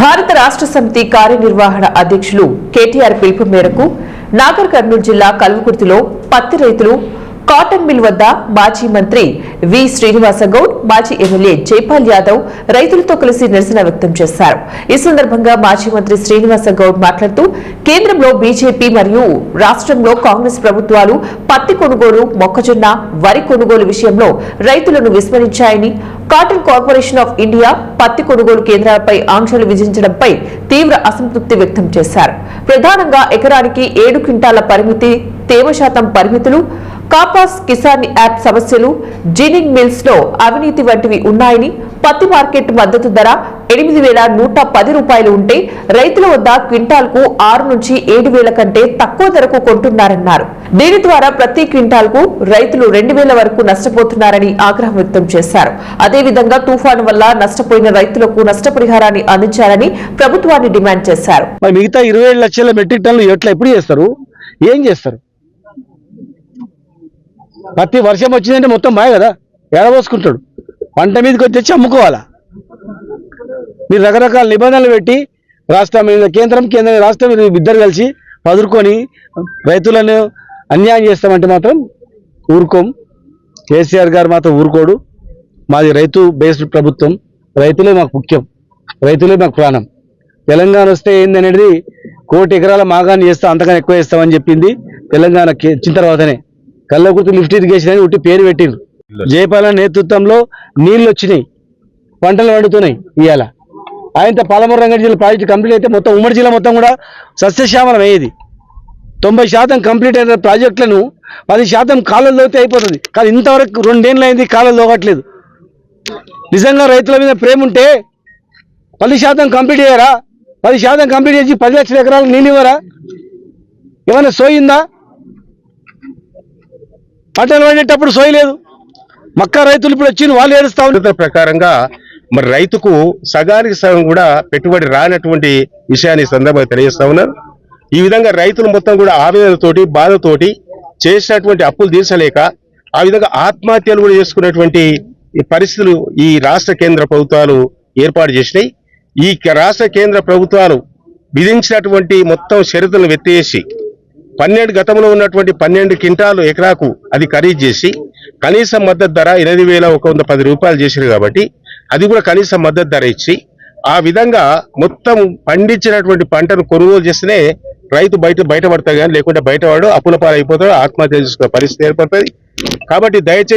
భారత రాష్ట్ర సమితి కార్యనిర్వహణ అధ్యక్షులు కేటీఆర్ పిలుపు మేరకు నాగర్ కర్నూలు జిల్లా కల్వకుర్తిలో పత్తి రైతులు కాటన్ మిల్ వద్ద మాజీ మంత్రి వి శ్రీనివాస గౌడ్, మాజీ ఎమ్మెల్యే జైపాల్ యాదవ్ రైతులతో కలిసి నిరసన వ్యక్తం చేశారు. ఈ సందర్భంగా మాజీ మంత్రి శ్రీనివాస గౌడ్ మాట్లాడుతూ కేంద్రంలో బీజేపీ మరియు రాష్ట్రంలో కాంగ్రెస్ ప్రభుత్వాలు పత్తి కొనుగోలు, మొక్కజొన్న, వరి కొనుగోలు విషయంలో రైతులను విస్మరించాయని, కాటన్ కార్పొరేషన్ ఆఫ్ ఇండియా పత్తి కొనుగోలు కేంద్రాలపై ఆంక్షలు విధించడంపై తీవ్ర అసంతృప్తి వ్యక్తం చేశారు. ప్రధానంగా ఎకరానికి 7 క్వింటాల పరిమితి, తేమ శాతం పరిమితులు, కాపాస్ కిసాన్ యాప్ సమస్యలు, జిన్నింగ్ మిల్స్ లో అవినీతి వంటివి ఉన్నాయని, పత్తి మార్కెట్ మద్దతు ధర 8,110 రూపాయలు ఉంటే రైతుల వద్ద క్వింటాల్కు 6 నుంచి 7,000 కంటే తక్కువ ధరకు కొంటున్నారన్నారు. దీని ద్వారా ప్రతి క్వింటాల్కు రైతులు 2,000 వరకు నష్టపోతున్నారని ఆగ్రహం వ్యక్తం చేశారు. అదేవిధంగా తుఫాను వల్ల నష్టపోయిన రైతులకు నష్టపరిహారాన్ని అందించాలని ప్రభుత్వాన్ని డిమాండ్ చేశారు. మిగతా 27 లక్షల మెట్రిక్ టన్నులు ఎప్పుడు చేస్తారు? ఏం చేస్తారు? పత్తి వర్షం వచ్చిందంటే మొత్తం మాయ కదా, ఎడబోసుకుంటాడు. పంట మీదకి వచ్చి అమ్ముకోవాలా? మీరు రకరకాల నిబంధనలు పెట్టి రాష్ట్రం కేంద్రం రాష్ట్రం ఇద్దరు కలిసి పదురుకొని రైతులను అన్యాయం చేస్తామంటే మాత్రం ఊరుకోం. కేసీఆర్ గారు మాత్రం ఊరుకోడు. మాది రైతు బేస్డ్ ప్రభుత్వం. రైతులే మాకు ముఖ్యం, రైతులే మాకు ప్రాణం. తెలంగాణ వస్తే ఏందనేది 1 కోటి ఎకరాల మాగాన్ని చేస్తాం, అంతకన్నా ఎక్కువ చేస్తామని చెప్పింది తెలంగాణ వచ్చిన తర్వాతనే. కల్వకుర్తి లిఫ్ట్ ఇరిగేషన్ అని ఒకటి పేరు పెట్టిండ్రు. జయపాల నేతృత్వంలో నీళ్లు వచ్చినాయి, పంటలు పండుతున్నాయి. ఇవాళ ఆయనతో పాలమూరు రంగారెడ్డి జిల్లా ప్రాజెక్టు కంప్లీట్ అయితే మొత్తం ఉమ్మడి జిల్లా మొత్తం కూడా సస్యశ్యామలం అయ్యేది. 90% కంప్లీట్ అయిన ప్రాజెక్టులను 10% కాలువలు లోతే అయిపోతుంది. కానీ ఇంతవరకు 2 ఏళ్ళు అయింది, కాలువలు లోగట్లేదు. నిజంగా రైతుల మీద ప్రేమ ఉంటే 10% కంప్లీట్ చేయరా? 10% కంప్లీట్ చేసి 10 లక్షల ఎకరాలకు నీళ్ళు ఇవ్వరా? ఏమైనా సోయిందా? పంటలు పండేటప్పుడు సోయలేదు. మక్కా రైతులు ఇప్పుడు వచ్చి వాళ్ళు ఏడుస్తా ఉన్నారు. ప్రకారంగా మరి రైతుకు సగానికి సగం కూడా పెట్టుబడి రానటువంటి విషయాన్ని సందర్భంగా తెలియజేస్తా ఉన్నారు. ఈ విధంగా రైతులు మొత్తం కూడా ఆవేదనతోటి, బాధతోటి చేసినటువంటి అప్పులు తీర్చలేక ఆ విధంగా ఆత్మహత్యలు కూడా చేసుకున్నటువంటి పరిస్థితులు ఈ రాష్ట్ర కేంద్ర ప్రభుత్వాలు ఏర్పాటు చేసినాయి. ఈ రాష్ట్ర కేంద్ర ప్రభుత్వాలు విధించినటువంటి మొత్తం షరతులను ఎత్తేసి గతంలో ఉన్నటువంటి 12 క్వింటాలు ఎకరాకు అది ఖరీదు చేసి కనీస మద్దతు ధర 8,110 రూపాయలు చేశారు. కాబట్టి అది కూడా కనీస మద్దతు ధర ఇచ్చి ఆ విధంగా మొత్తం పండించినటువంటి పంటను కొనుగోలు చేస్తేనే రైతు బయటపడతాడు. కానీ లేకుంటే బయటవాడు అప్పుల పాలైపోతాడు, ఆత్మహత్య చేసుకునే పరిస్థితి ఏర్పడుతుంది. కాబట్టి దయచేసి